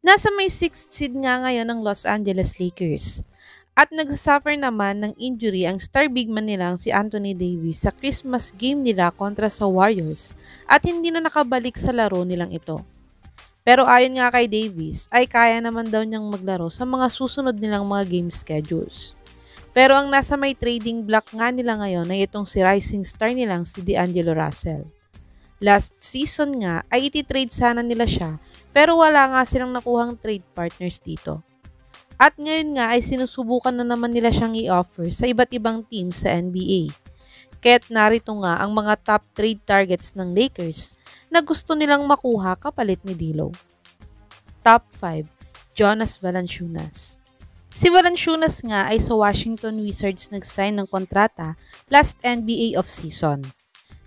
Nasa may 6th seed nga ngayon ng Los Angeles Lakers. At nagsasuffer naman ng injury ang star big man nilang si Anthony Davis sa Christmas game nila kontra sa Warriors at hindi na nakabalik sa laro nilang ito. Pero ayon nga kay Davis ay kaya naman daw niyang maglaro sa mga susunod nilang mga game schedules. Pero ang nasa may trading block nga nila ngayon ay itong si rising star nilang si D'Angelo Russell. Last season nga ay iti-trade sana nila siya pero wala nga silang nakuhang trade partners dito. At ngayon nga ay sinusubukan na naman nila siyang i-offer sa iba't ibang team sa NBA. Kaya't narito nga ang mga top trade targets ng Lakers na gusto nilang makuha kapalit ni D'Lo. Top 5, Jonas Valanciunas. Si Valanciunas nga ay sa Washington Wizards nag-sign ng kontrata last NBA off-season.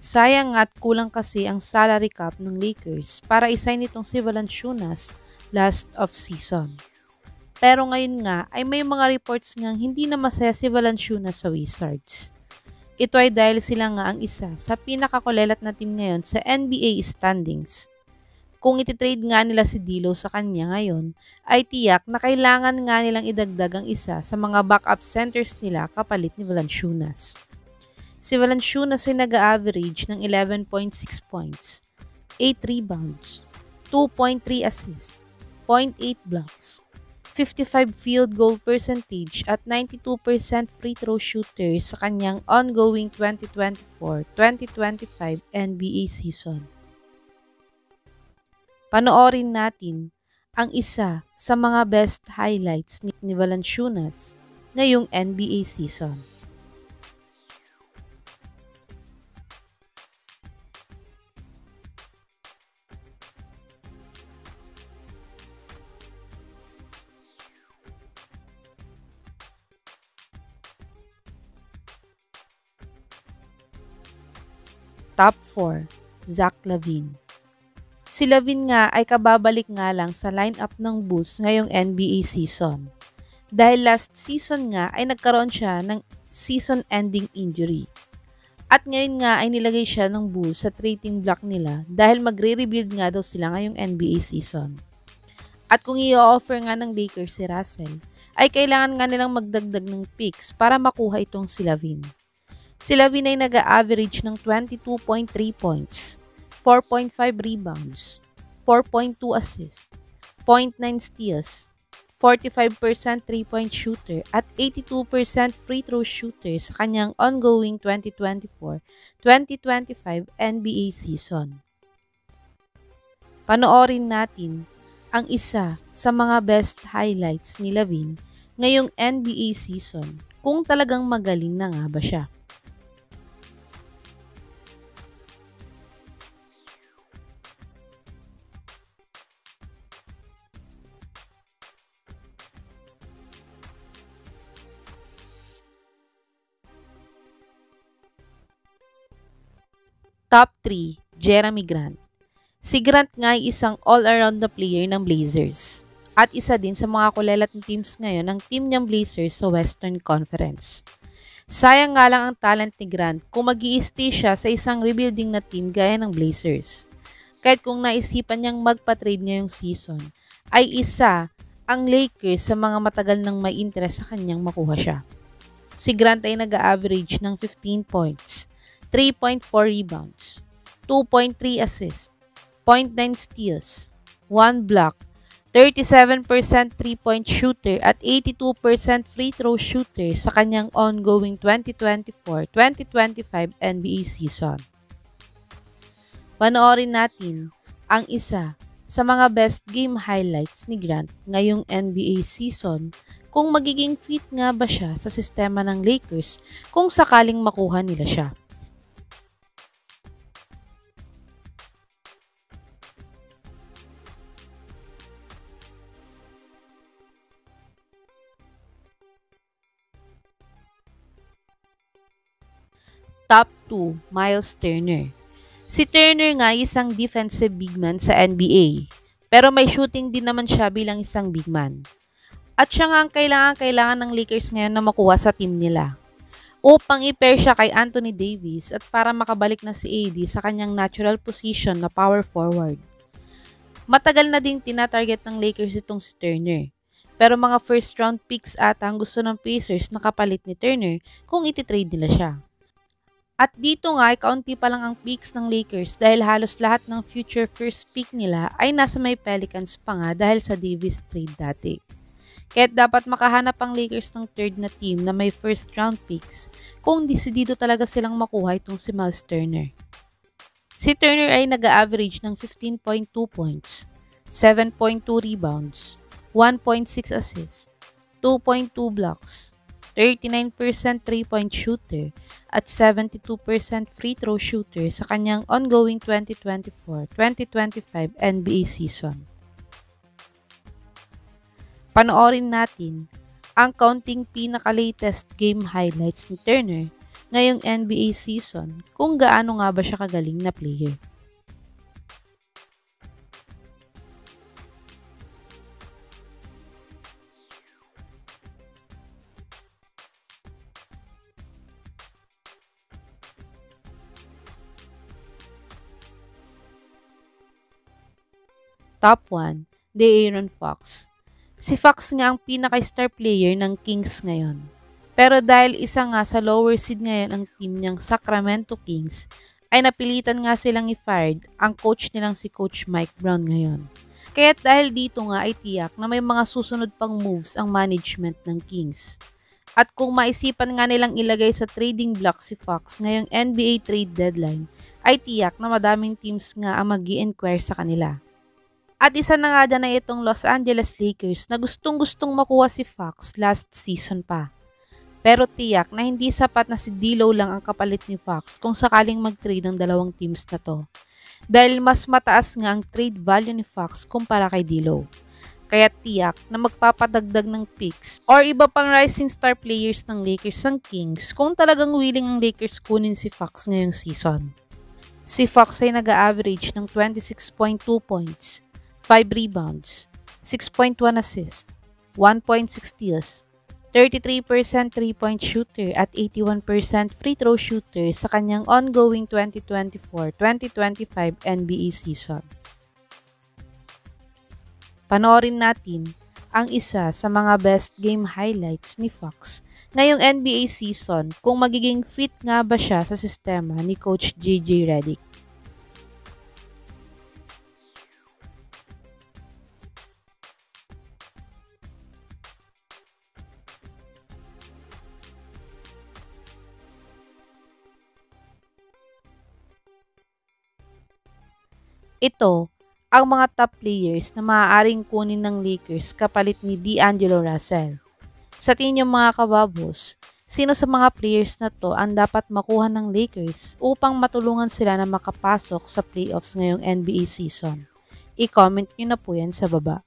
Sayang at kulang kasi ang salary cap ng Lakers para i-sign itong si Valanciunas last off-season. Pero ngayon nga ay may mga reports ngang hindi na masaya si Valanciunas sa Wizards. Ito ay dahil sila nga ang isa sa pinakakulelat na team ngayon sa NBA standings. Kung ititrade nga nila si D'Lo sa kanya ngayon, ay tiyak na kailangan nga nilang idagdag ang isa sa mga backup centers nila kapalit ni Valanciunas. Si Valanciunas ay nag-average ng 11.6 points, 8 rebounds, 2.3 assists, 0.8 blocks, 55 field goal percentage at 92% free throw shooter sa kanyang ongoing 2024-2025 NBA season. Panoorin natin ang isa sa mga best highlights ni Valanciunas ngayong NBA season. Top 4, Zach LaVine. Si LaVine nga ay kababalik nga lang sa lineup ng Bulls ngayong NBA season. Dahil last season nga ay nagkaroon siya ng season-ending injury. At ngayon nga ay nilagay siya ng Bulls sa trading block nila dahil magre-rebuild nga daw sila ngayong NBA season. At kung i-offer nga ng Lakers si Russell, ay kailangan nga nilang magdagdag ng picks para makuha itong si LaVine. Si LaVine ay nag-average ng 22.3 points, 4.5 rebounds, 4.2 assists, 0.9 steals, 45% 3-point shooter at 82% free throw shooter sa kanyang ongoing 2024-2025 NBA season. Panoorin natin ang isa sa mga best highlights ni LaVine ngayong NBA season kung talagang magaling na nga ba siya. Top 3, Jeremy Grant. Si Grant nga ay isang all-around na player ng Blazers at isa din sa mga kulelat ng teams ngayon ng team niyang Blazers sa Western Conference. Sayang nga lang ang talent ni Grant kung mag-i-stay siya sa isang rebuilding na team gaya ng Blazers. Kahit kung naisipan niyang magpa-trade ngayong season, ay isa ang Lakers sa mga matagal nang may interest sa kanyang makuha siya. Si Grant ay nag-average ng 15 points, 3.4 rebounds, 2.3 assists, 0.9 steals, 1 block, 37% 3-point shooter at 82% free throw shooter sa kanyang ongoing 2024-2025 NBA season. Panoorin natin ang isa sa mga best game highlights ni Grant ngayong NBA season kung magiging fit nga ba siya sa sistema ng Lakers kung sakaling makuha nila siya. Top 2, Miles Turner. Si Turner nga isang defensive big man sa NBA, pero may shooting din naman siya bilang isang big man. At siya nga ang kailangan ng Lakers ngayon na makuha sa team nila. Upang i-pair siya kay Anthony Davis at para makabalik na si AD sa kanyang natural position na power forward. Matagal na ding tinatarget ng Lakers itong si Turner. Pero mga first round picks ata ang gusto ng Pacers na kapalit ni Turner kung ititrade nila siya. At dito nga ay kaunti pa lang ang picks ng Lakers dahil halos lahat ng future first pick nila ay nasa may Pelicans pa nga dahil sa Davis trade dati. Kaya't dapat makahanap ang Lakers ng third na team na may first round picks kung desidido talaga silang makuha itong si Miles Turner. Si Turner ay nag-average ng 15.2 points, 7.2 rebounds, 1.6 assists, 2.2 blocks, 39% 3-point shooter at 72% free throw shooter sa kanyang ongoing 2024-2025 NBA season. Panoorin natin ang kaunting pinaka-latest game highlights ni Turner ngayong NBA season kung gaano nga ba siya kagaling na player. Top 1, De'Aaron Fox. Si Fox nga ang pinaka-star player ng Kings ngayon. Pero dahil isa nga sa lower seed ngayon ang team niyang Sacramento Kings, ay napilitan nga silang i-fired ang coach nilang si Coach Mike Brown ngayon. Kaya't dahil dito nga ay tiyak na may mga susunod pang moves ang management ng Kings. At kung maisipan nga nilang ilagay sa trading block si Fox ngayong NBA trade deadline, ay tiyak na madaming teams nga ang mag-i-inquire sa kanila. At isa na nga dyan na itong Los Angeles Lakers na gustong-gustong makuha si Fox last season pa. Pero tiyak na hindi sapat na si D'Lo lang ang kapalit ni Fox kung sakaling mag-trade ng dalawang teams na to. Dahil mas mataas nga ang trade value ni Fox kumpara kay D'Lo. Kaya tiyak na magpapadagdag ng picks or iba pang rising star players ng Lakers ang Kings kung talagang willing ang Lakers kunin si Fox ngayong season. Si Fox ay nag-average ng 26.2 points, 5 rebounds, 6.1 assists, 1.6 steals, 33% 3-point shooter at 81% free throw shooter sa kanyang ongoing 2024-2025 NBA season. Panoorin natin ang isa sa mga best game highlights ni Fox ngayong NBA season kung magiging fit nga ba siya sa sistema ni Coach JJ Redick. Ito ang mga top players na maaaring kunin ng Lakers kapalit ni D'Angelo Russell. Sa tingin niyo mga kababos, sino sa mga players na to ang dapat makuha ng Lakers upang matulungan sila na makapasok sa playoffs ngayong NBA season? I-comment niyo na po yan sa baba.